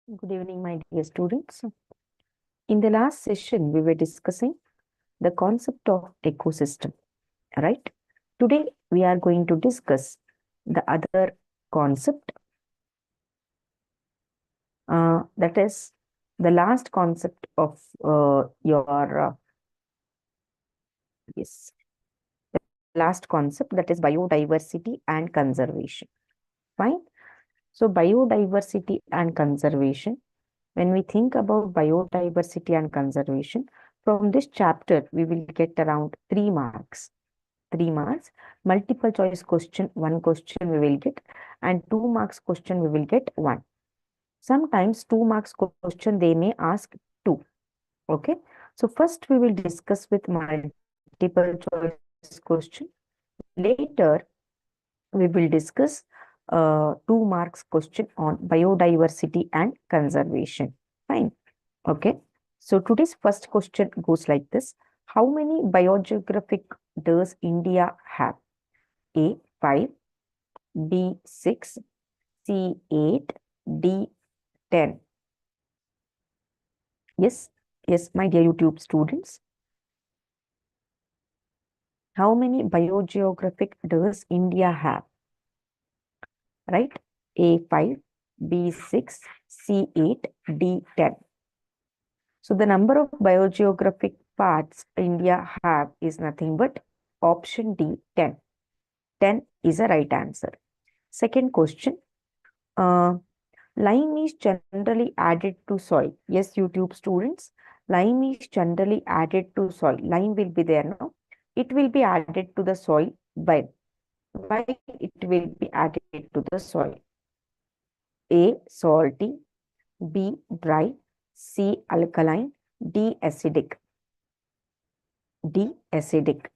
Good evening, my dear students. In the last session, we were discussing the concept of ecosystem, right? Today, we are going to discuss the other concept, that is the last concept of yes, last concept, that is biodiversity and conservation. Fine. So, biodiversity and conservation. When we think about biodiversity and conservation, from this chapter, we will get around 3 marks. 3 marks, multiple choice question, one question we will get, and 2 marks question we will get one. Sometimes 2 marks question they may ask two. Okay. So first we will discuss with multiple choice question. Later we will discuss 2 marks question on biodiversity and conservation. Fine. Okay. So today's first question goes like this. How many biogeographic does India have? A 5, B 6, C 8, D 10. Yes, yes, my dear YouTube students. How many biogeographic does India have? Right? A 5, B 6, C 8, D 10. So the number of biogeographic parts India have is nothing but option D 10. 10 is a right answer. Second question. Lime is generally added to soil. Yes, YouTube students. Lime is generally added to soil. Lime will be there now. It will be added to the soil. When? Why it will be added to the soil? A. Salty. B. Dry. C. Alkaline. D. Acidic. D. Acidic.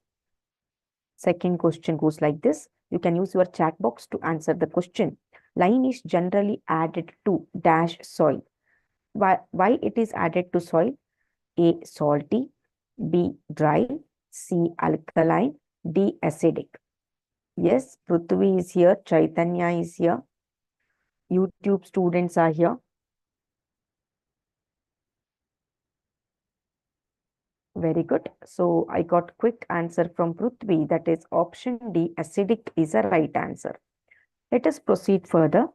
Second question goes like this. You can use your chat box to answer the question. Lime is generally added to dash soil. Why it is added to soil? A. Salty. B. Dry. C. Alkaline. D. Acidic. Yes, Prithvi is here. Chaitanya is here. YouTube students are here. Very good. So I got quick answer from Prithvi. That is option D. Acidic is a right answer. Let us proceed further.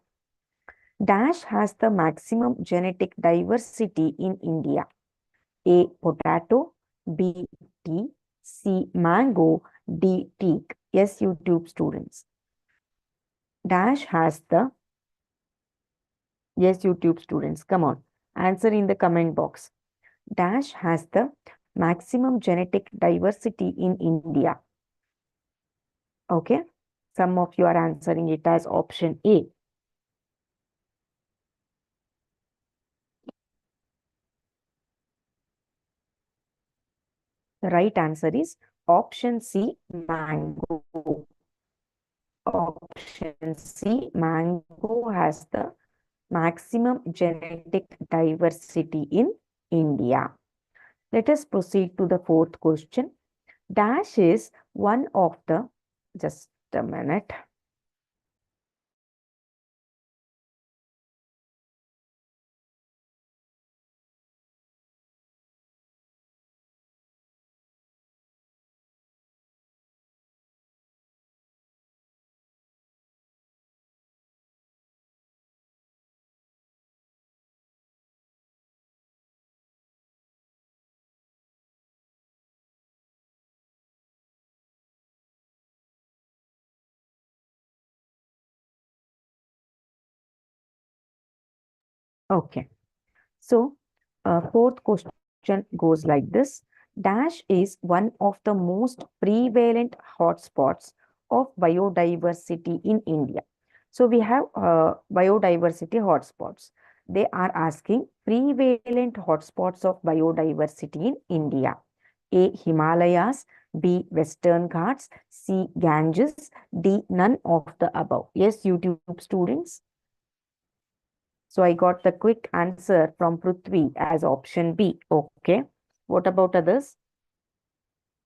Dash has the maximum genetic diversity in India. A. Potato. B. Tea. C. Mango. D. Teak. Yes, YouTube students. Dash has the... Yes, YouTube students. Come on. Answer in the comment box. Dash has the maximum genetic diversity in India. Okay. Some of you are answering it as option A. The right answer is option C, mango. Option C, mango has the maximum genetic diversity in India. Let us proceed to the fourth question. Dash is one of the... Just a minute. Okay. So, fourth question goes like this. Dash is one of the most prevalent hotspots of biodiversity in India. So, we have biodiversity hotspots. They are asking prevalent hotspots of biodiversity in India. A. Himalayas. B. Western Ghats. C. Ganges. D. None of the above. Yes, YouTube students. So I got the quick answer from Prithvi as option B. Okay. What about others?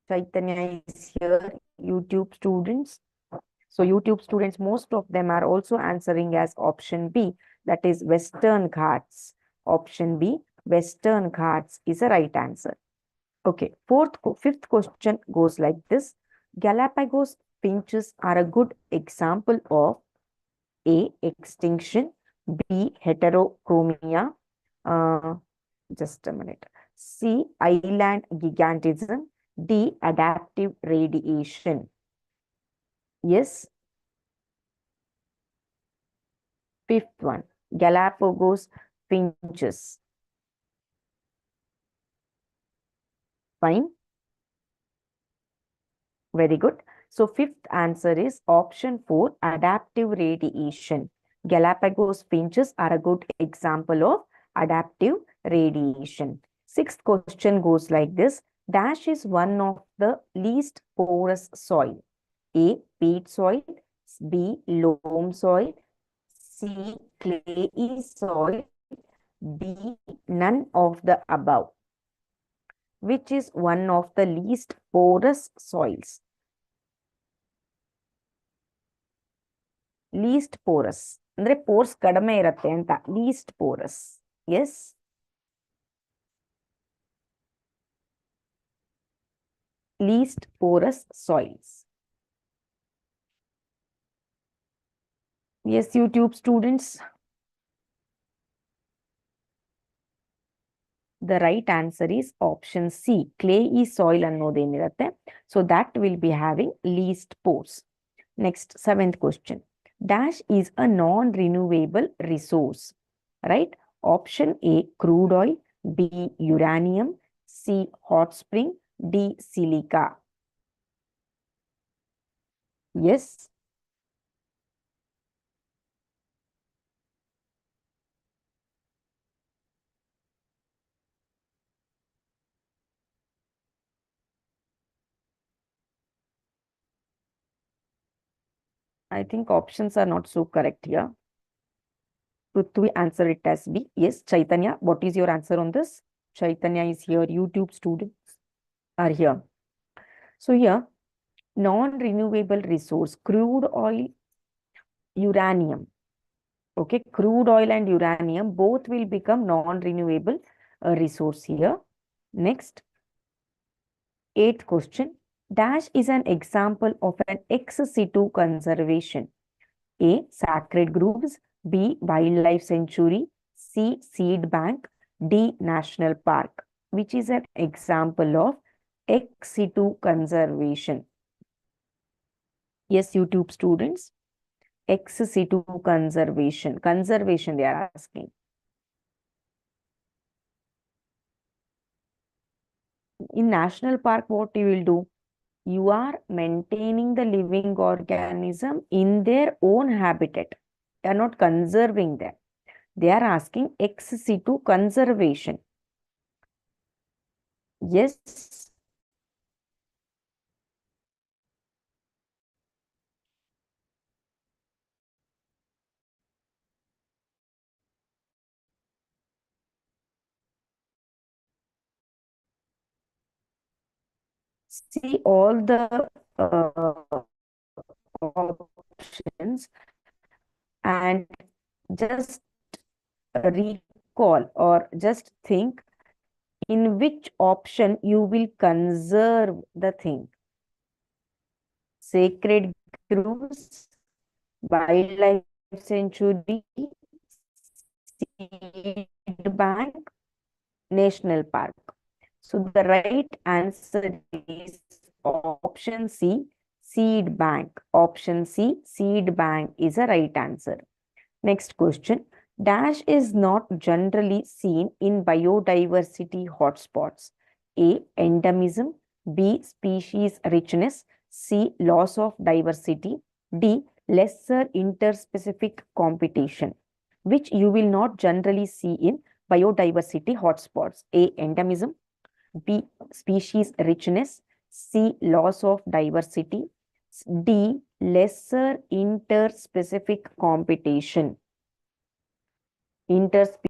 Chaitanya is here. YouTube students. So YouTube students, most of them are also answering as option B. That is Western Ghats. Option B, Western Ghats is the right answer. Okay, fifth question goes like this. Galapagos finches are a good example of A, extinction, B, heterochromia, uh, just a minute, C, island gigantism, D, adaptive radiation. Yes, fifth one, Galapagos finches. Fine. Very good. So fifth answer is option 4, adaptive radiation. Galapagos finches are a good example of adaptive radiation. Sixth question goes like this. Dash is one of the least porous soil. A, peat soil, B, loam soil, C, clayey soil, D, none of the above. Which is one of the least porous soils? Least porous ಅಂದ್ರೆ force ಕಡಿಮೆ ಇರುತ್ತೆ ಅಂತ. Least porous. Yes. Least porous soils. Yes, YouTube students. The right answer is option C. Clayey soil ಅನ್ನೋದೇನಿರುತ್ತೆ. So that will be having least pores. Next, seventh question. Dash is a non-renewable resource. Right? Option A, crude oil. B, uranium. C, hot spring. D, silica. Yes. I think options are not so correct here. Prithvi answer it as B. Yes, Chaitanya, what is your answer on this? Chaitanya is here. YouTube students are here. So here, non-renewable resource, crude oil, uranium. Okay, crude oil and uranium both will become non-renewable resource here. Next, eighth question. Dash is an example of an ex situ conservation. A, sacred groves. B, wildlife sanctuary. C, seed bank. D, national park. Which is an example of ex situ conservation? Yes, YouTube students. Ex situ conservation. Conservation they are asking. In national park, what you will do? You are maintaining the living organism in their own habitat. You are not conserving them. They are asking ex situ conservation. Yes. See all the options and just recall or just think in which option you will conserve the thing. Sacred groves, wildlife sanctuary, seed bank, national park. So the right answer is option C, seed bank. Option C, seed bank is a right answer. Next question. Dash is not generally seen in biodiversity hotspots. A, endemism. B, species richness. C, loss of diversity. D, lesser interspecific competition. Which you will not generally see in biodiversity hotspots. A, endemism. B, species richness. C, loss of diversity. D, lesser interspecific competition. Interspecies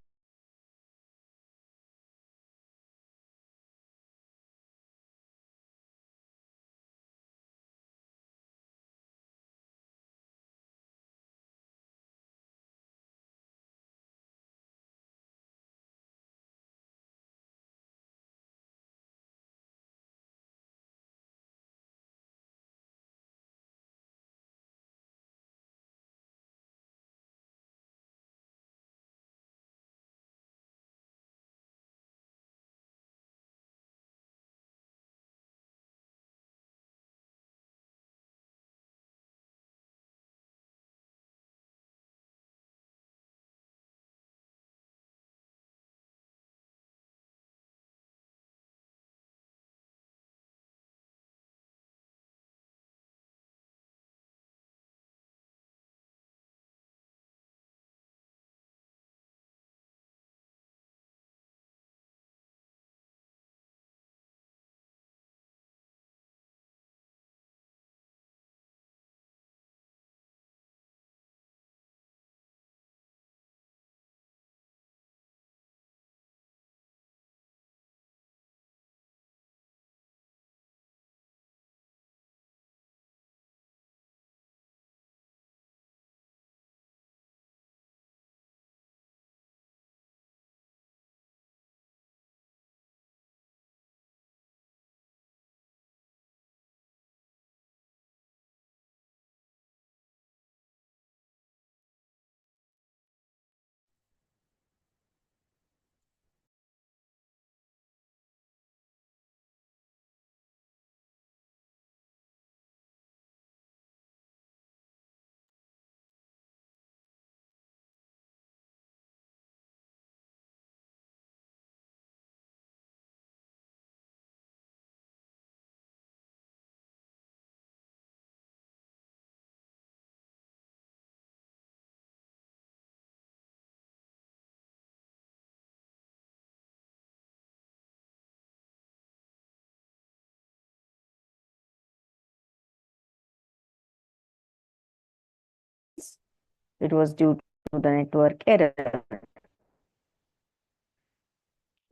It was due to the network error.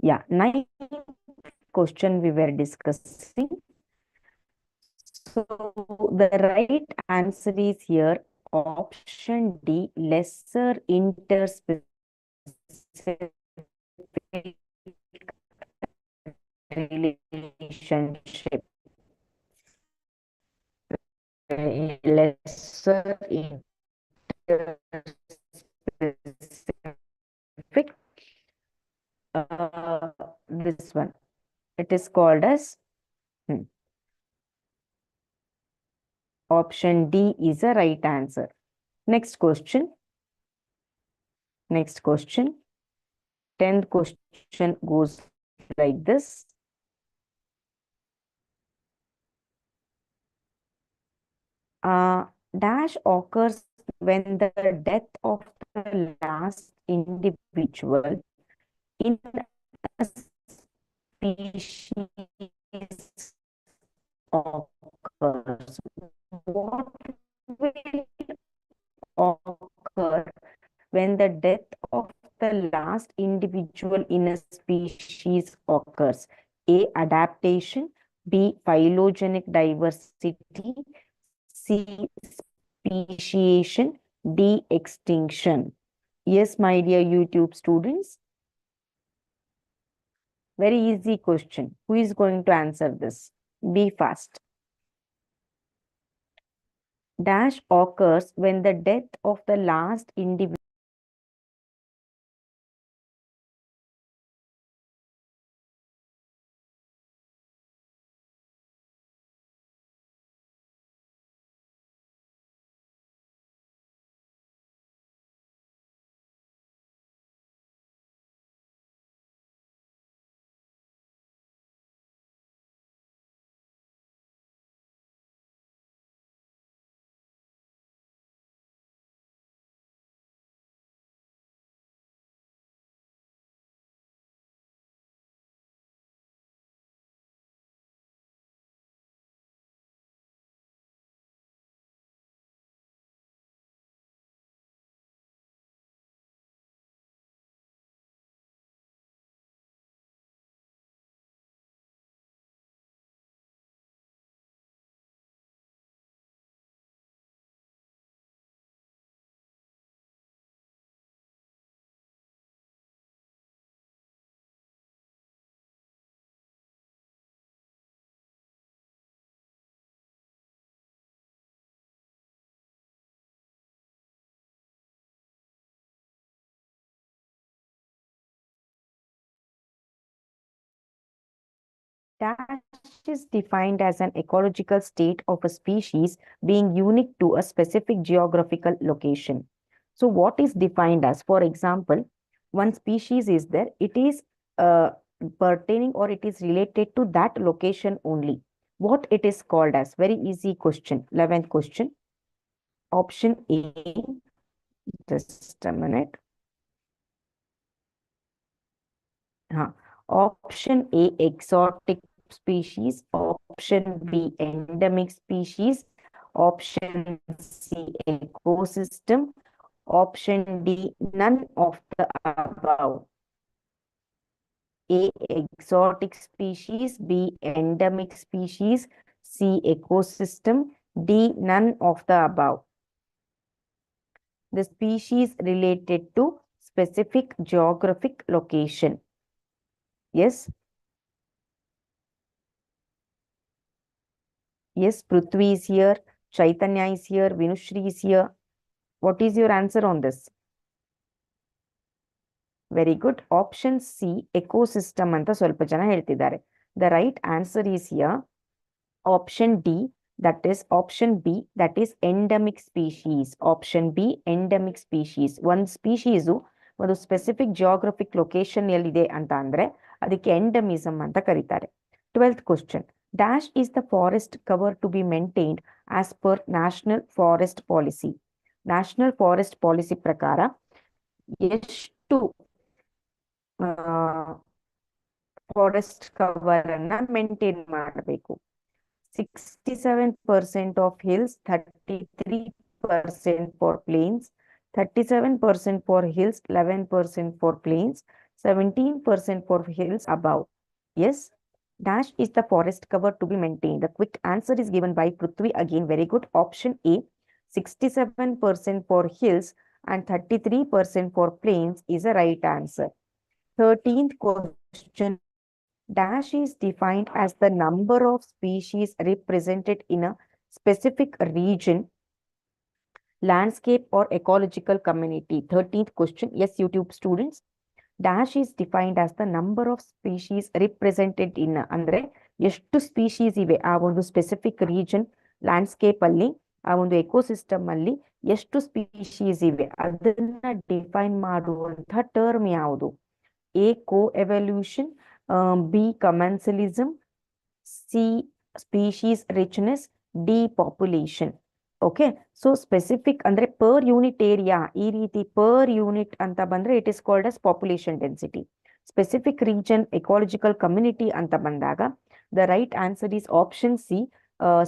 Yeah, ninth question we were discussing. So the right answer is here option D, lesser interspecific relationship. Lesser interspecific. This one. It is called as option D is the right answer. Next question. Next question. 10th question goes like this. Dash occurs when the death of the last individual in a species occurs. What will occur when the death of the last individual in a species occurs? A. Adaptation. B. Phylogenetic diversity. C. Speciation. D. Extinction. Yes, my dear YouTube students. Very easy question. Who is going to answer this? Be fast. Dash occurs when the death of the last individual. Dash is defined as an ecological state of a species being unique to a specific geographical location. So, what is defined as? For example, one species is there, it is uh, pertaining or it is related to that location only. What it is called as? Very easy question. 11th question. Option A, just a minute. Option A, exotic species. Option B, endemic species. Option C, ecosystem. Option D, none of the above. A, exotic species. B, endemic species. C, ecosystem. D, none of the above. The species related to specific geographic location. Yes. Yes, Prithvi is here. Chaitanya is here. Vinushri is here. What is your answer on this? Very good. Option C, ecosystem ಅಂತ ಸ್ವಲ್ಪ ಜನ ಹೇಳ್ತಿದ್ದಾರೆ. The right answer is here. Option D, that is option B, that is endemic species. Option B, endemic species. ಒಂದು species ಒಂದು specific geographic location ಎಲ್ಲಿದೆ ಅಂತ ಅಂದ್ರೆ ಅದಕ್ಕೆ ಎಂಡಮಿಸಮ್ ಅಂತ ಕರೀತಾರೆ. 12th question. Dash is the forest cover to be maintained as per National Forest Policy. National Forest Policy ಪ್ರಕಾರ ಎಷ್ಟು ಫಾರೆಸ್ಟ್ ಕವರ್ ಅನ್ನ ಮೇಂಟೈನ್ ಮಾಡಬೇಕು? 67% of hills, 33% for plains, 37% for hills, 11% for plains, 17% for hills above. Yes. Dash is the forest cover to be maintained. The quick answer is given by Prithvi again. Very good. Option A, 67% for hills and 33% for plains is a right answer. 13th question. Dash is defined as the number of species represented in a specific region, landscape, or ecological community. 13th question. Yes, YouTube students. Dash is defined as the number of species represented in ಅಂದ್ರೆ ಎಷ್ಟು species ಇವೆ ಆ ಒಂದು specific region landscape ಅಲ್ಲಿ ಆ ಒಂದು ecosystem ಅಲ್ಲಿ ಎಷ್ಟು ಸ್ಪೀಶೀಸ್ ಇವೆ ಅದನ್ನ ಡಿಫೈನ್ ಮಾಡುವಂತಹ ಟರ್ಮ್ ಯಾವುದು? A coevolution, B commensalism, C species richness, D population. Okay, so specific ಅಂದ್ರೆ ಪರ್ ಯೂನಿಟ್ ಏರಿಯಾ, ಈ ರೀತಿ ಪರ್ ಯೂನಿಟ್ ಅಂತ ಬಂದ್ರೆ it is called as population density. Specific region, ecological community ಅಂತ ಬಂದಾಗ the right answer is option C,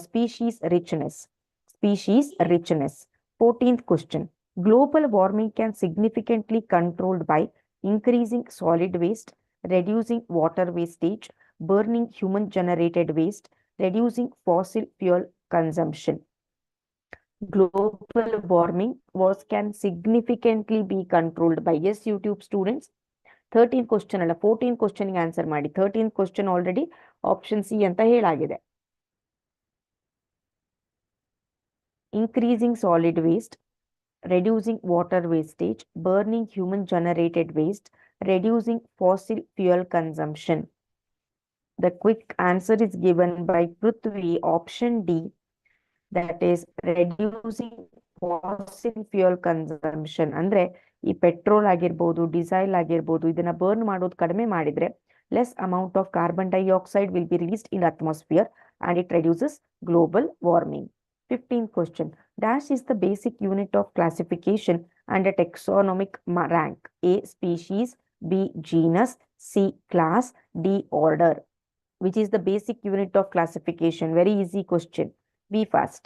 species richness. Species richness. 14th question. Global warming can significantly controlled by increasing solid waste, reducing water wastage, burning human generated waste, reducing fossil fuel consumption. Global warming can significantly be controlled by, yes YouTube students. 13th question ಅಲ್ಲ 14th question ಗೆ answer ಮಾಡಿ. 13th question already option C ಅಂತ ಹೇಳಾಗಿದೆ. increasing solid waste, reducing water wastage, burning human generated waste, reducing fossil fuel consumption. The quick answer is given by Prithvi, option D, that is reducing fossil fuel consumption. ಅಂದ್ರೆ ಈ petrol ಆಗಿರ್ಬೋದು, diesel ಆಗಿರ್ಬೋದು, ಇದನ್ನ burn ಮಾಡೋದು ಕಡಿಮೆ ಮಾಡಿದ್ರೆ less amount of carbon dioxide will be released in the atmosphere and it reduces global warming. 15th question. Dash is the basic unit of classification and a taxonomic rank. A species, B genus, C class, D order. Which is the basic unit of classification? Very easy question. Be fast.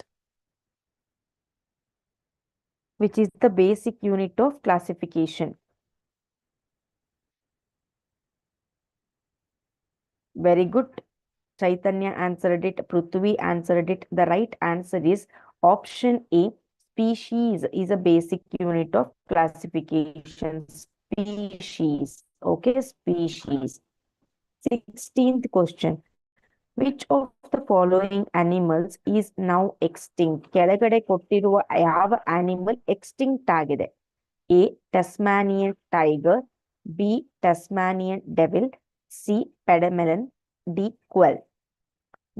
Which is the basic unit of classification? Very good. Chaitanya answered it. Prithvi answered it. The right answer is option A. Species is a basic unit of classification. Species. Okay, species. 16th question. Which of the following animals is now extinct? ಕೆಳಗಡೆ ಕೊಟ್ಟಿರುವ ಯಾವ animal extinct ಆಗಿದೆ? A. Tasmanian tiger, B. Tasmanian devil, C. Pedemelon, D. quail.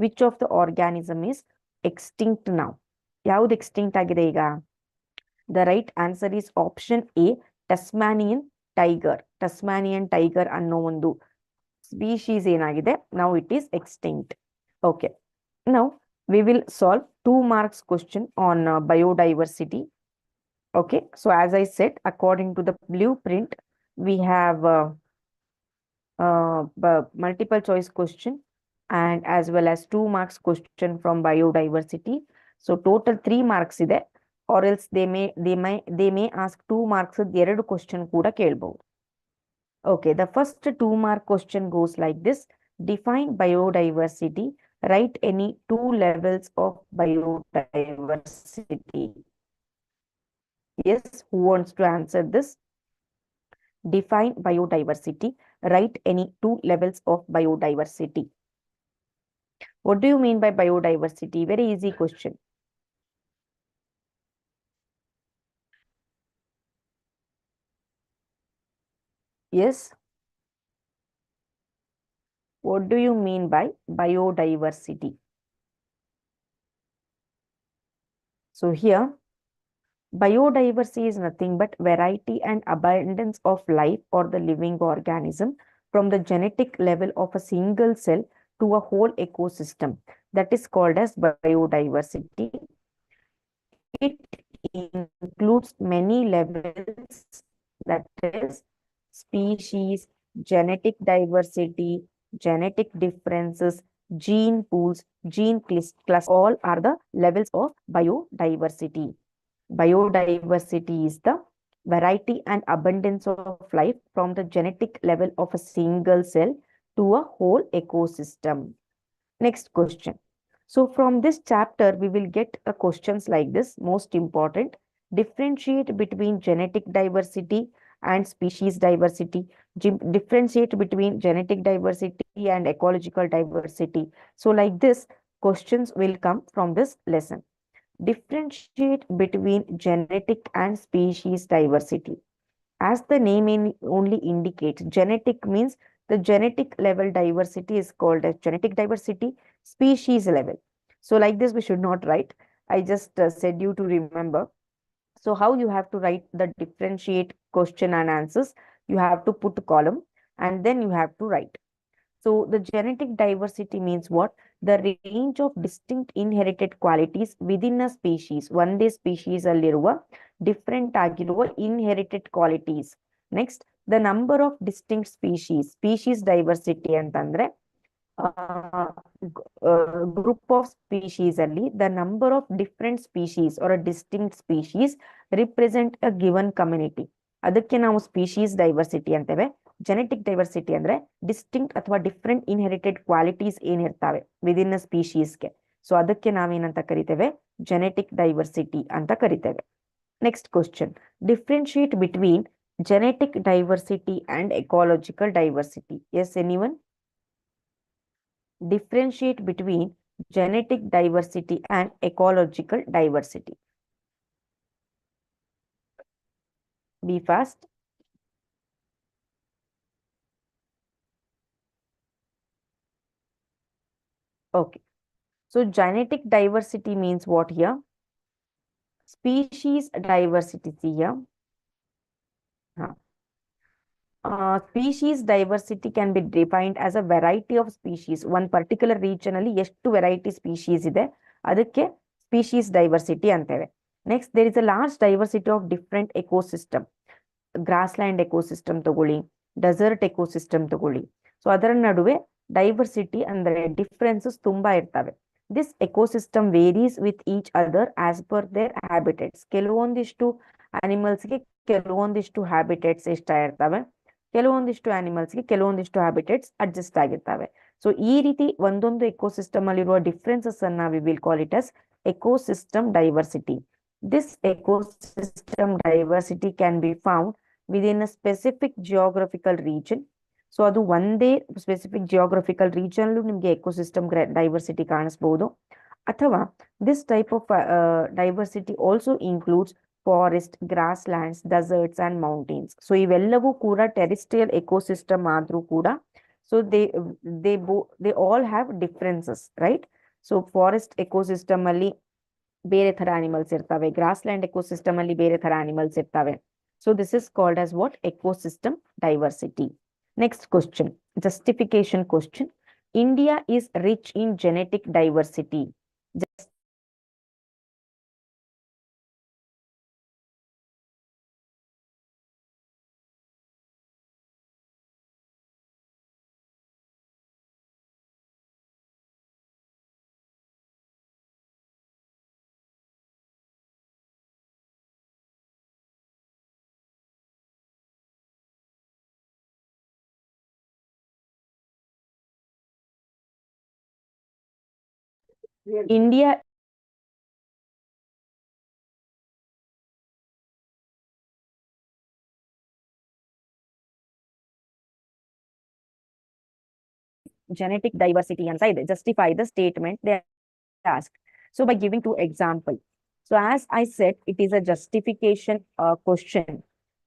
Which of the organism is extinct now? ಯಾವುದು extinct ಆಗಿದೆ ಈಗ? The right answer is option A, Tasmanian tiger. Tasmanian tiger ಅನ್ನೋ ಒಂದು species ಏನಾಗಿದೆ, now it is extinct. Okay, now we will solve 2 marks question on biodiversity. Okay, so as I said, according to the blueprint, we have multiple choice question and as well as 2 marks question from biodiversity. So total 3 marks ide, or else they may ask 2 marks 2 question ಕೂಡ ಕೇಳಬಹುದು. Okay, the first 2 mark question goes like this. Define biodiversity. Write any 2 levels of biodiversity. Yes, who wants to answer this? Define biodiversity. Write any 2 levels of biodiversity. What do you mean by biodiversity? Very easy question. Yes. What do you mean by biodiversity? So here, biodiversity is nothing but variety and abundance of life or the living organism from the genetic level of a single cell to a whole ecosystem. That is called as biodiversity. It includes many levels, that is species, genetic diversity, genetic differences, gene pools, gene clusters, all are the levels of biodiversity. Biodiversity is the variety and abundance of life from the genetic level of a single cell to a whole ecosystem. Next question. So from this chapter, we will get questions like this. Most important, differentiate between genetic diversity and species diversity. Differentiate between genetic diversity and ecological diversity. So like this, questions will come from this lesson. Differentiate between genetic and species diversity. As the name only indicates, genetic means the genetic level diversity is called as genetic diversity, species level. So like this, we should not write. I just said you to remember. So how you have to write the differentiate question and answers? You have to put a column and then you have to write. So the genetic diversity means what? The range of distinct inherited qualities within a species. ಒಂದೇ species ಅಲ್ಲಿರುವ different ಆಗಿರುವ inherited qualities. Next, the number of distinct species. Species diversity ಅಂತಂದ್ರೆ group of species ಅಲ್ಲಿ the number of different species or a distinct species represent a given community. ಅದಕ್ಕೆ ನಾವು species diversity ಅಂತೇವೆ. Genetic diversity ಅಂದ್ರೆ distinct ಅಥವಾ different inherited qualities ಏನಿರ್ತಾವೆ within ಸ್ಪೀಶೀಸ್ಗೆ. So ಅದಕ್ಕೆ ನಾವೇನಂತ ಕರಿತೇವೆ? ಜೆನೆಟಿಕ್ ಡೈವರ್ಸಿಟಿ ಅಂತ ಕರಿತೇವೆ. Next question, differentiate between genetic diversity and ecological diversity. Yes, anyone? Differentiate between genetic diversity and ecological diversity. Be fast. Okay. So genetic diversity means what here? Species diversity. See here. Species diversity can be defined as a variety of species. One particular region ಅಲ್ಲಿ ಎಷ್ಟು variety species ಇದೆ ಅದಕ್ಕೆ species diversity ಅಂತೇವೆ. Next, there is a large diversity of different ecosystem. Grassland ecosystem ತಗೊಳ್ಳಿ, desert ecosystem ತಗೊಳ್ಳಿ. So ಅದರ ನಡುವೆ diversity ಅಂದ್ರೆ ಡಿಫ್ರೆನ್ಸಸ್ ತುಂಬಾ ಇರ್ತವೆ. This ecosystem varies with each other as per their habitats. ಕೆಲವೊಂದಿಷ್ಟು ಅನಿಮಲ್ಸ್ಗೆ ಕೆಲವೊಂದಿಷ್ಟು ಹ್ಯಾಬಿಟೇಟ್ಸ್ ಇಷ್ಟ ಇರ್ತವೆ, ಕೆಲವೊಂದಿಷ್ಟು ಆನಿಮಲ್ಸ್ಗೆ ಕೆಲವೊಂದಿಷ್ಟು ಹ್ಯಾಬಿಟೇಟ್ಸ್ ಅಡ್ಜಸ್ಟ್ ಆಗಿರ್ತವೆ. ಸೊ ಈ ರೀತಿ ಒಂದೊಂದು ಎಕೋಸಿಸ್ಟಮ್ ಅಲ್ಲಿರುವ ಡಿಫ್ರೆನ್ಸಸ್ ಅನ್ನ we will call it as ecosystem diversity. This ecosystem diversity can be found within a specific geographical region. So ಅದು ಒಂದೇ ಸ್ಪೆಸಿಫಿಕ್ ಜಿಯೋಗ್ರಫಿಕಲ್ ರೀಜನ್ ನಿಮ್ಗೆ ಎಕೋಸಿಸ್ಟಮ್ ಡೈವರ್ಸಿಟಿ ಕಾಣಿಸಬಹುದು. ಅಥವಾ this type of diversity also includes forest, grasslands, deserts and mountains. So ಇವೆಲ್ಲವೂ ಕೂಡ terrestrial ecosystem ಆದ್ರೂ ಕೂಡ so they all have differences, right? So forest ecosystem ಅಲ್ಲಿ ಬೇರೆ ತರ ಅನಿಮಲ್ಸ್ ಇರ್ತವೆ, ಗ್ರಾಸ್ ಲ್ಯಾಂಡ್ ಎಕೋಸಿಸ್ಟಮ್ ಅಲ್ಲಿ ಬೇರೆ ತರ ಅನಿಮಲ್ಸ್ ಇರ್ತವೆ. So this is called as what? Ecosystem diversity. Next question, justification question. India is rich in genetic diversity. India genetic diversity and justify the statement they asked. So by giving two example. So as I said, it is a justification question.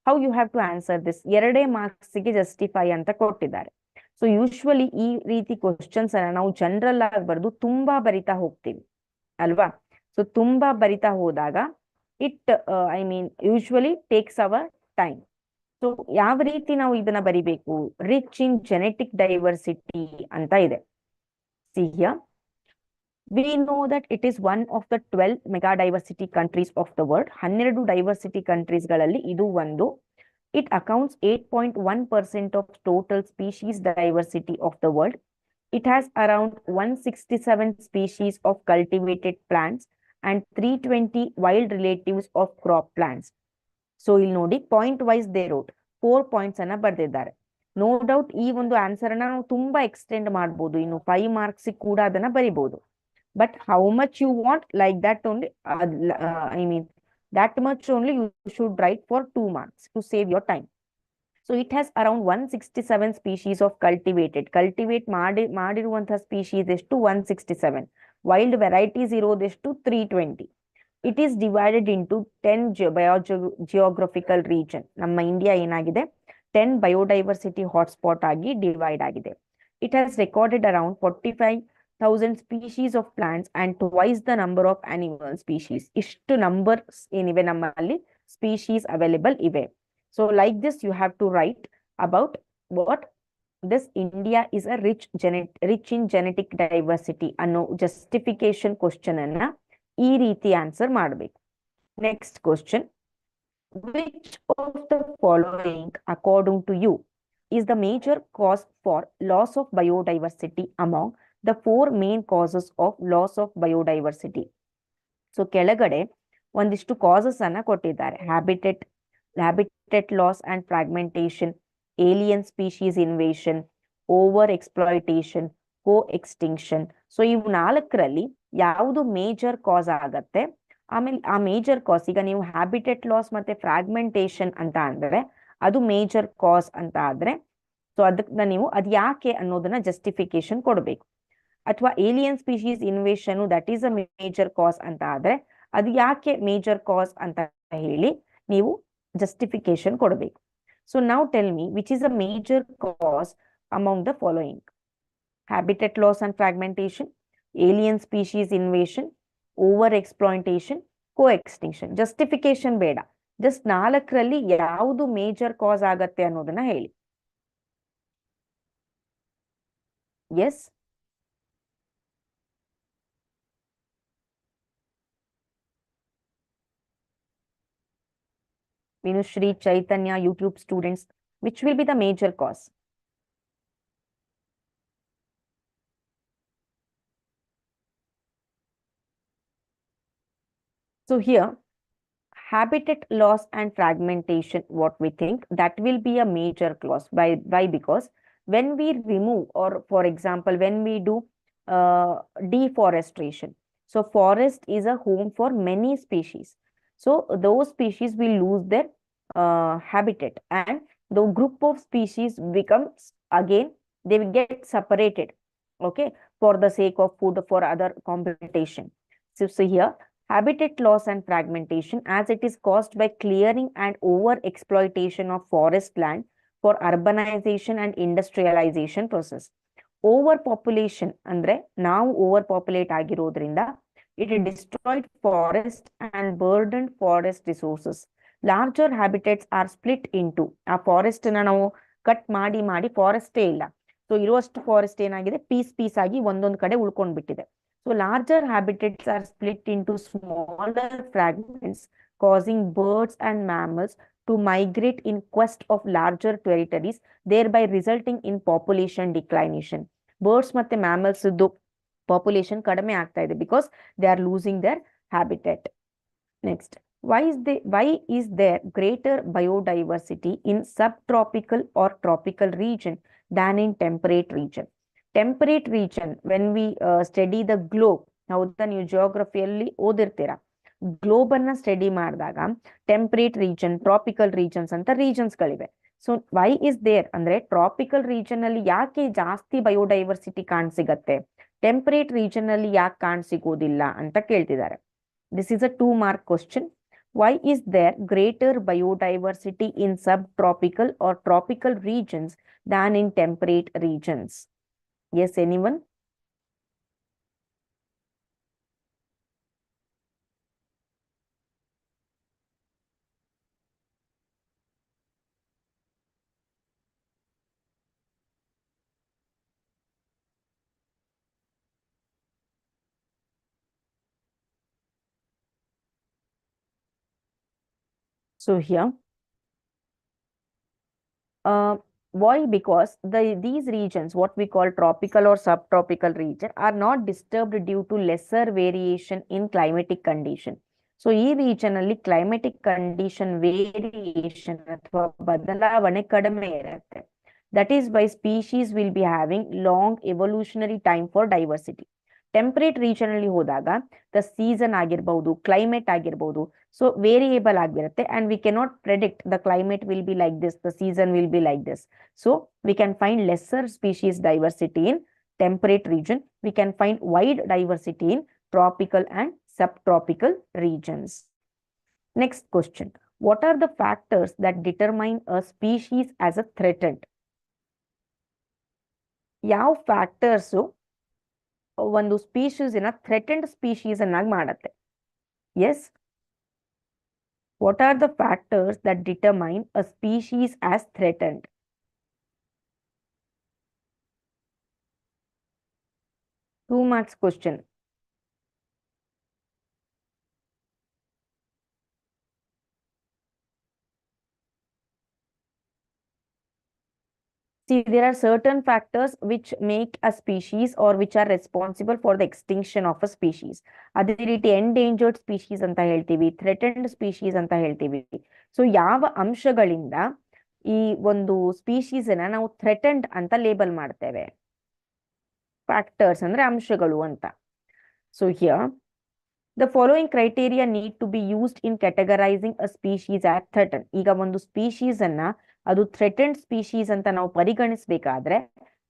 How you have to answer this? ಎರಡೇ marks ಗೆ justify ಅಂತ ಕೊಟ್ಟಿದ್ದಾರೆ. So usually ಈ ರೀತಿ questions ಅನ್ನ ನಾವು general ಆಗಿ ಬರೆದು ತುಂಬಾ ಬರಿತಾ ಹೋಗ್ತೀವಿ ಅಲ್ವಾ? ಸೊ ತುಂಬಾ ಬರಿತಾ ಹೋದಾಗ it I mean usually takes our time. So ಯಾವ ರೀತಿ ನಾವು ಇದನ್ನ ಬರಿಬೇಕು? ರಿಚ್ ಇನ್ ಜೆನೆಟಿಕ್ ಡೈವರ್ಸಿಟಿ ಅಂತ ಇದೆ. See here, we know that it is one of the 12 mega diversity countries of the world. 12 diversity countries ಗಳಲ್ಲಿ ಇದು ಒಂದು. It accounts 8.1% of total species diversity of the world. It has around 167 species of cultivated plants and 320 wild relatives of crop plants. So ಇಲ್ಲಿ ನೋಡಿ point wise they wrote 4 points ಅನ್ನ ಬರ್ದಿದ್ದಾರೆ. No doubt ಈ ಒಂದು answer ಅನ್ನ ನಾವು ತುಂಬಾ extend ಮಾಡ್ಬೋದು, ಇನ್ನು 5 ಮಾರ್ಕ್ಸ್ ಕೂಡ ಅದನ್ನ ಬರಿಬಹುದು. But how much you want like that only, I mean that much only you should write for 2 marks to save your time. So it has around 167 species of cultivate ಮಾಡಿರುವಂತಹ species ಎಷ್ಟು 167, wild varieties ಇರೋದೆಷ್ಟು 320. It is divided into 10 geographical region. ನಮ್ಮ India ಏನಾಗಿದೆ 10 biodiversity hotspot ಆಗಿ divide ಆಗಿದೆ. It has recorded around 45,000 species of plants and twice the number of animal species. ಇಷ್ಟು numbers ಏನಿವೆ ನಮ್ಮಲ್ಲಿ ಸ್ಪೀಶೀಸ್ ಅವೈಲೇಬಲ್ ಇವೆ. So like this you have to write about what this India is a rich in genetic diversity ಅನ್ನೋ justification question ಅನ್ನ ಈ ರೀತಿ answer ಮಾಡಬೇಕು. Next question, which of the following according to you is the major cause for loss of biodiversity among the 4 main causes of loss of biodiversity? So ಕೆಳಗಡೆ ಒಂದಿಷ್ಟು causes ಅನ್ನ ಕೊಟ್ಟಿದ್ದಾರೆ. habitat loss and fragmentation, alien species invasion, over exploitation, co-extinction. So ಇವು 4ರಲ್ಲಿ ಯಾವುದು major cause ಆಗತ್ತೆ? ಆಮೇಲೆ ಆ major cause, ಈಗ ನೀವು ಹ್ಯಾಬಿಟೆಟ್ ಲಾಸ್ ಮತ್ತೆ ಫ್ರಾಗ್ಮೆಂಟೇಶನ್ ಅಂತ ಅಂದ್ರೆ ಅದು ಮೇಜರ್ ಕಾಸ್ ಅಂತ ಆದ್ರೆ ಸೊ ಅದನ್ನ ನೀವು ಅದ್ ಯಾಕೆ ಅನ್ನೋದನ್ನ ಜಸ್ಟಿಫಿಕೇಶನ್ ಕೊಡಬೇಕು. ಅಥವಾ alien species invasion that is a major ಕಾಸ್ ಅಂತ ಆದ್ರೆ ಅದು ಯಾಕೆ ಮೇಜರ್ ಕಾಸ್ ಅಂತ ಹೇಳಿ ನೀವು ಜಸ್ಟಿಫಿಕೇಶನ್ ಕೊಡಬೇಕು. So now tell me which is a major cause among the following: habitat loss and fragmentation, alien species invasion, overexploitation, coextinction. Justification ಬೇಡ, just 4ರಲ್ಲಿ ಯಾವುದು ಮೇಜರ್ ಕಾಸ್ ಆಗತ್ತೆ ಅನ್ನೋದನ್ನ ಹೇಳಿ. Yes, Vinushree, Chaitanya, YouTube students, which will be the major cause? So here, habitat loss and fragmentation, what we think, that will be a major cause. Why? Because when we remove, or for example, when we do deforestation, so forest is a home for many species. So those species will lose their habitat, and the group of species becomes again, they will get separated, okay, for the sake of food, for other competition. So here, habitat loss and fragmentation, as it is caused by clearing and over exploitation of forest land for urbanization and industrialization process. Overpopulation ಅಂದ್ರೆ ನಾವು overpopulate ಆಗಿರೋದ್ರಿಂದ it destroyed forest and burdened forest resources. Larger habitats are split into, ಆ forest ನ ನಾವು cut ಮಾಡಿ ಫಾರೆಸ್ಟೇ ಇಲ್ಲ, so ಇರುವಷ್ಟು forest ಏನಾಗಿದೆ ಪೀಸ್ ಆಗಿ ಒಂದೊಂದು ಕಡೆ ಉಳ್ಕೊಂಡ್ಬಿಟ್ಟಿದೆ. So larger habitats are split into smaller fragments, causing birds and mammals to migrate in quest of larger territories, thereby resulting in population declination. Birds ಮತ್ತೆ mammals ಪಾಪ್ಯುಲೇಷನ್ ಕಡಿಮೆ ಆಗ್ತಾ ಇದೆ because they are losing their habitat. Next, why is there greater biodiversity in subtropical or tropical region than in temperate region? Temperate region, when we study the globe, ಹೌದಾ, ನೀವು ಜಿಯೋಗ್ರಫಿಯಲ್ಲಿ ಓದಿರ್ತೀರಾ, globe ಅನ್ನ study ಮಾಡಿದಾಗ temperate region, tropical regions ಅಂತ regions ಗಳಿವೆ. So Y is there ಅಂದ್ರೆ tropical region ಅಲ್ಲಿ ಯಾಕೆ ಜಾಸ್ತಿ ಬಯೋಡೈವರ್ಸಿಟಿ ಕಾಣಸಿಗತ್ತೆ, ಟೆಂಪರೇಟ್ ರೀಜನ್ ಅಲ್ಲಿ ಯಾಕೆ ಕಾಣಸಿಗೋದಿಲ್ಲ ಅಂತ ಕೇಳ್ತಿದ್ದಾರೆ. This is a 2 mark question. Why is there greater biodiversity in subtropical or tropical regions than in temperate regions? Yes, anyone? So here, why? Because these regions, what we call tropical or subtropical region, are not disturbed due to lesser variation in climatic condition. So ಈ region ಅಲ್ಲಿ climatic condition variation ಅಥವಾ ಬದಲಾವಣೆ ಕಡಿಮೆ ಇರುತ್ತೆ. That is why species will be having long evolutionary time for diversity. Temperate region ಅಲ್ಲಿ ಹೋದಾಗ the season ಆಗಿರ್ಬಹುದು, climate ಆಗಿರ್ಬಹುದು, ಸೊ ವೇರಿಯೇಬಲ್ ಆಗಿರುತ್ತೆ and we cannot predict the climate will be like this, the season will be like this. So we can find lesser species diversity in temperate region. We can find wide diversity in tropical and subtropical regions. Next question. What are the factors that determine a species as a threatened? ಯಾವ factors ಒಂದು species threatened species ಅನ್ನಾಗಿ ಮಾಡುತ್ತೆ? Yes, what are the factors that determine a species as threatened? Two marks question. See, there are certain factors which make a species or which are responsible for the extinction of a species. ಅದೇ ರೀತಿ endangered species ಅಂತ ಹೇಳ್ತೀವಿ, threatened species ಅಂತ ಹೇಳ್ತೀವಿ. So ಯಾವ ಅಂಶಗಳಿಂದ ಈ ಒಂದು ಸ್ಪೀಶೀಸ್ ಅನ್ನ ನಾವು ಥ್ರೆಟೆಂಡ್ ಅಂತ ಲೇಬಲ್ ಮಾಡ್ತೇವೆ? ಫ್ಯಾಕ್ಟರ್ಸ್ ಅಂದ್ರೆ ಅಂಶಗಳು ಅಂತ. So here the following criteria need to be used in categorising a species as threatened. ಈಗ ಒಂದು ಸ್ಪೀಶೀಸ್ ಅನ್ನ ಅದು ಥ್ರೆಟೆಂಡ್ ಸ್ಪೀಶೀಸ್ ಅಂತ ನಾವು ಪರಿಗಣಿಸಬೇಕಾದ್ರೆ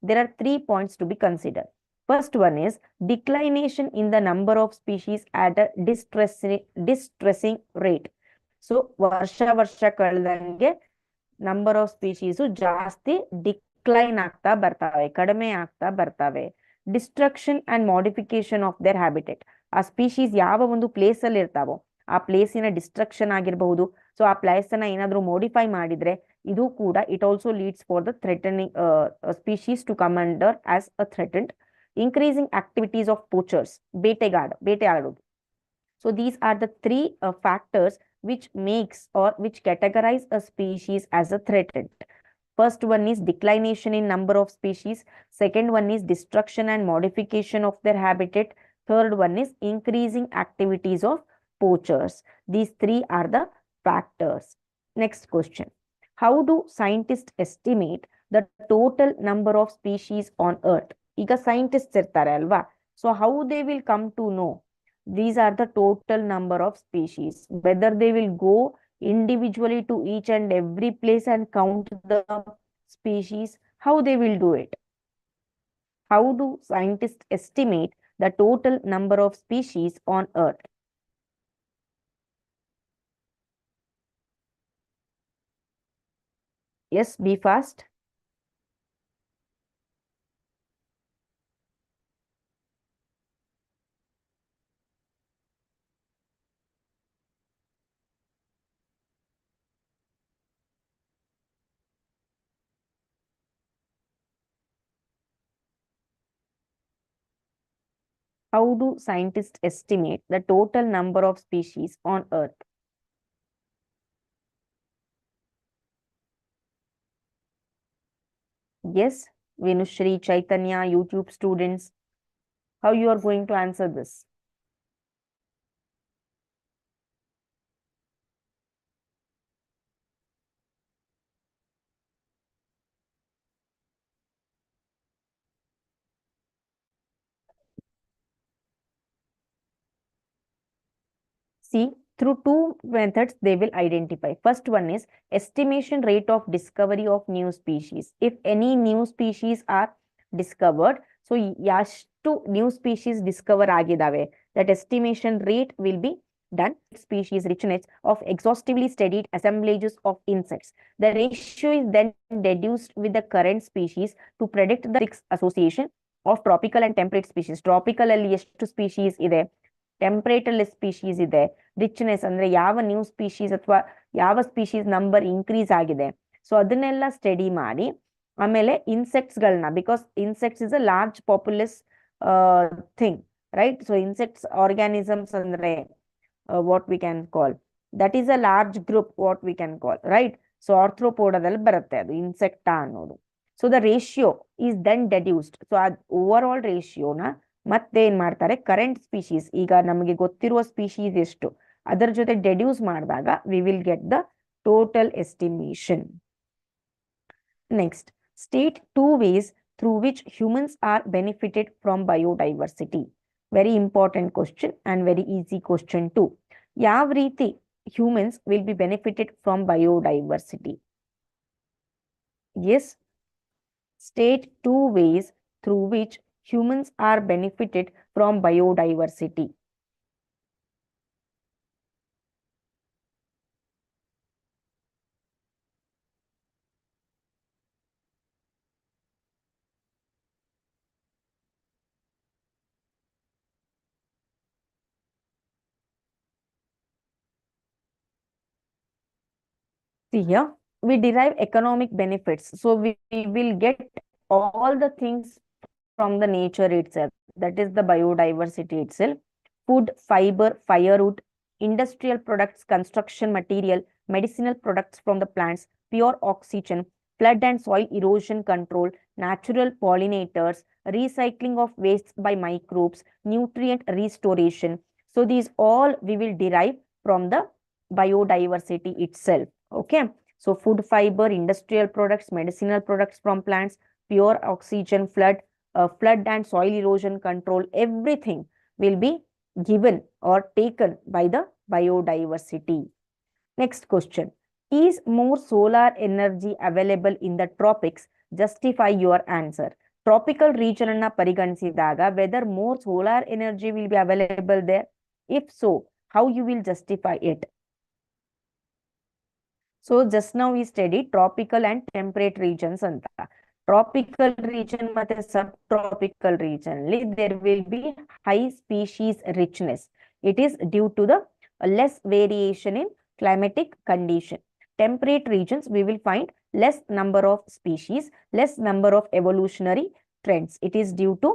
there are 3 points to be considered. First one is declination in the number of species at a distressing rate. So ವರ್ಷ ಕಳೆದಂಗೆ number of species ಜಾಸ್ತಿ decline ಆಗ್ತಾ ಬರ್ತವೆ, ಕಡಿಮೆ ಆಗ್ತಾ ಬರ್ತವೆ. Destruction and modification of their habitat. ಆ ಸ್ಪೀಶೀಸ್ ಯಾವ ಒಂದು ಪ್ಲೇಸ್ ಅಲ್ಲಿ ಇರ್ತಾವೋ ಆ ಪ್ಲೇಸಿನ ಡಿಸ್ಟ್ರಕ್ಷನ್ ಆಗಿರಬಹುದು. ಸೊ ಆ ಪ್ಲೇಸ್ ಅನ್ನ ಏನಾದ್ರೂ ಮಾಡಿಫೈ ಮಾಡಿದ್ರೆ ಇದು ಕೂಡ it also leads for the threatening species to come under as a threatened. Increasing activities of poachers, ಬೇಟೆ ಆಡೋದು. So these are the 3 factors which makes or which categorize a species as a threatened. First one is declination in number of species. Second one is destruction and modification of their habitat. Third one is increasing activities of poachers. These 3 are the factors. Next question. How do scientists estimate the total number of species on Earth? Iga scientists irtare alva. So how they will come to know these are the total number of species? Whether they will go individually to each and every place and count the species, how they will do it? How do scientists estimate the total number of species on Earth? Yes, be fast. How do scientists estimate the total number of species on Earth? Yes, Venushri, Chaitanya, YouTube students, how you are going to answer this? See, through 2 methods they will identify. First one is estimation rate of discovery of new species. If any new species are discovered, so ಎಷ್ಟು new species discover ಆಗಿದಾವೆ, that estimation rate will be done. Species richness of exhaustively studied assemblages of insects. The ratio is then deduced with the current species to predict the association of tropical and temperate species. Tropical ಅಲ್ಲಿ ಎಷ್ಟು species ಇದೆ, temperate ಅಲ್ಲಿ species ಇದೆ, richness ಅಂದ್ರೆ ಯಾವ new species ಅಥವಾ ಯಾವ species number increase ಆಗಿದೆ, ಸೊ ಅದನ್ನೆಲ್ಲ ಸ್ಟಡಿ ಮಾಡಿ ಆಮೇಲೆ ಇನ್ಸೆಕ್ಟ್ಸ್ ಗಳನ್ನ, because insects is a large populous thing, right? So insects organisms ಅಂದ್ರೆ what we can call, that is a large group, what we can call, right? So ಆರ್ಥ್ರೋಪೋಡದಲ್ಲಿ ಬರುತ್ತೆ ಅದು Insecta ಅನ್ನೋದು. So the ratio is then deduced. So ಅದ್ overall ರೇಷಿಯೋನ ಮತ್ತೆ ಏನ್ ಮಾಡ್ತಾರೆ, ಕರೆಂಟ್ ಸ್ಪೀಶೀಸ್, ಈಗ ನಮಗೆ ಗೊತ್ತಿರುವ ಸ್ಪೀಶೀಸ್ ಎಷ್ಟು ಅದರ ಜೊತೆ ಡೆಡ್ಯೂಸ್ ಮಾಡಿದಾಗ we will get the total estimation. Next, state two ways through which humans are benefited from biodiversity. Very important question and very easy question too. ಯಾವ ರೀತಿ humans will be benefited from biodiversity? Yes, state two ways through which humans are benefited from biodiversity. See here, we derive economic benefits. So we will get all the things from the nature itself. That is the biodiversity itself. Food, fiber, firewood, industrial products, construction material, medicinal products from the plants, pure oxygen, flood and soil erosion control, natural pollinators, recycling of wastes by microbes, nutrient restoration. So these all we will derive from the biodiversity itself. Okay. So food, fiber, industrial products, medicinal products from plants, pure oxygen, flood and soil erosion control, everything will be given or taken by the biodiversity. Next question. Is more solar energy available in the tropics? Justify your answer. Tropical region anna ಪರಿಗಣಿಸಿದಾಗ whether more solar energy will be available there? If so, how you will justify it? So just now we studied tropical and temperate regions anta. Tropical region ಮತ್ತೆ subtropical region ಅಲ್ಲಿ there will be high species richness. It is due to the less variation in climatic condition. Temperate regions we will find less number of species, less number of evolutionary trends. It is due to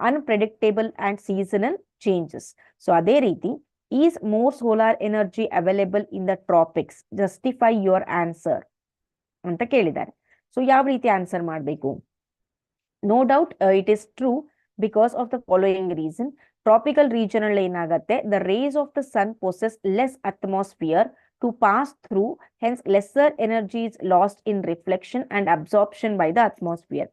unpredictable and seasonal changes. So ಅದೇ ರೀತಿ is more solar energy available in the tropics? Justify your answer ಅಂತ ಕೇಳಿದ್ದಾರೆ. So ಯಾವ ರೀತಿ answer ಮಾಡಬೇಕು? No doubt it is true because of the following reason. Tropical region ಅಲ್ಲಿ ಏನಾಗುತ್ತೆ, the rays of the sun possess less atmosphere to pass through, hence lesser energy is lost in reflection and absorption by the atmosphere.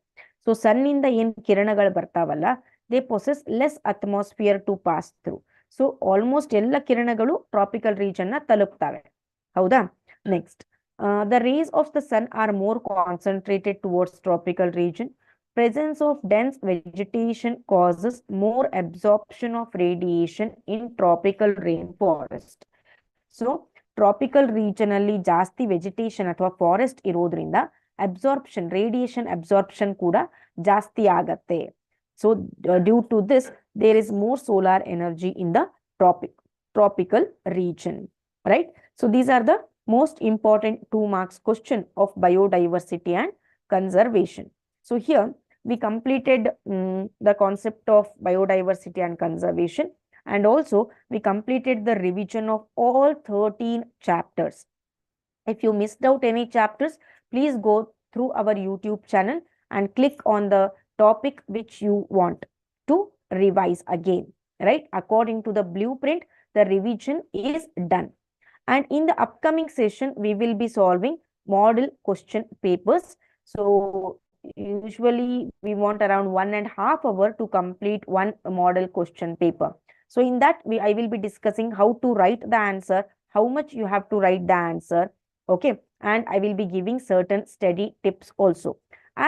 So sun ಇಂದ ಏನ್ ಕಿರಣಗಳು ಬರ್ತಾವಲ್ಲ, they possess less atmosphere to pass through. So almost ಎಲ್ಲ ಕಿರಣಗಳು tropical region ನ ತಲುಪ್ತವೆ. ಹೌದಾ? Next, the rays of the sun are more concentrated towards tropical region. Presence of dense vegetation causes more absorption of radiation in tropical rainforest. So tropical region ಅಲ್ಲಿ ಜಾಸ್ತಿ vegetation ಅಥವಾ forest ಇರೋದ್ರಿಂದ absorption, radiation absorption ಕೂಡ ಜಾಸ್ತಿ ಆಗತ್ತೆ. So due to this there is more solar energy in the tropical region, right? So these are the most important 2 marks question of biodiversity and conservation. So here we completed the concept of biodiversity and conservation, and also we completed the revision of all 13 chapters. If you missed out any chapters, please go through our YouTube channel and click on the topic which you want to revise again, right? According to the blueprint, the revision is done. And in the upcoming session, we will be solving model question papers. So usually we want around 1.5 hours to complete one model question paper. So in that, I will be discussing how to write the answer, how much you have to write the answer, okay? And I will be giving certain study tips also.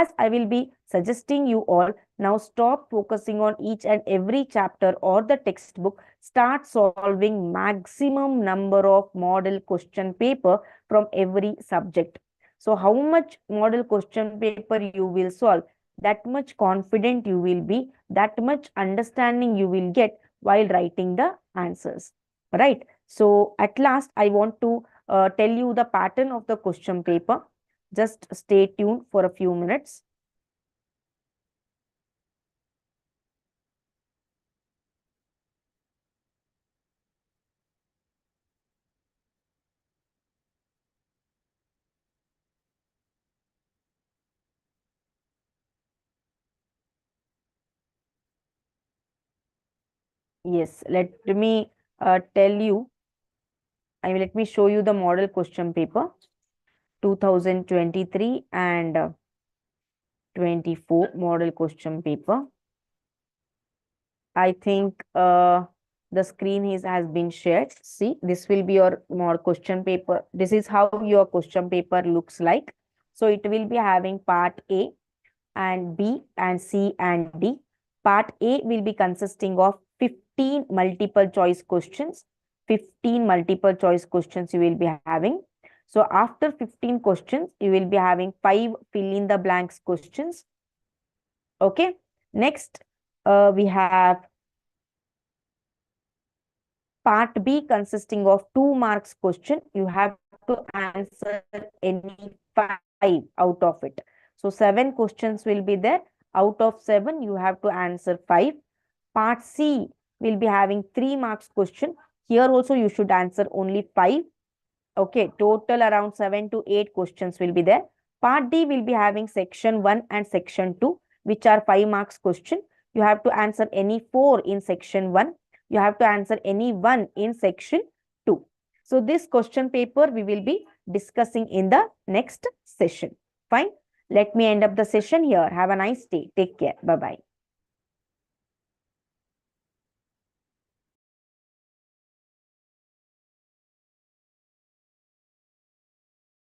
As I will be suggesting you all, now stop focusing on each and every chapter or the textbook. Start solving maximum number of model question paper from every subject. So how much model question paper you will solve, that much confident you will be, that much understanding you will get while writing the answers, right? So at last, I want to tell you the pattern of the question paper. Just stay tuned for a few minutes. Yes, let me tell you let me show you the model question paper 2023 and 24 model question paper. I think the screen has been shared. See, this will be your more question paper. This is how your question paper looks like. So it will be having part A and B and C and D. Part A will be consisting of 15 multiple choice questions. 15 multiple choice questions you will be having. So after 15 questions, you will be having 5 fill in the blanks questions. Okay. Next, we have part B consisting of 2 marks question. You have to answer any 5 out of it. So 7 questions will be there. Out of 7, you have to answer 5. Part C will be having 3 marks question. Here also you should answer only 5. Okay, total around 7 to 8 questions will be there. Part D will be having section 1 and section 2, which are 5 marks question. You have to answer any 4 in section 1. You have to answer any 1 in section 2. So this question paper we will be discussing in the next session. Fine. Let me end up the session here. Have a nice day. Take care. Bye-bye.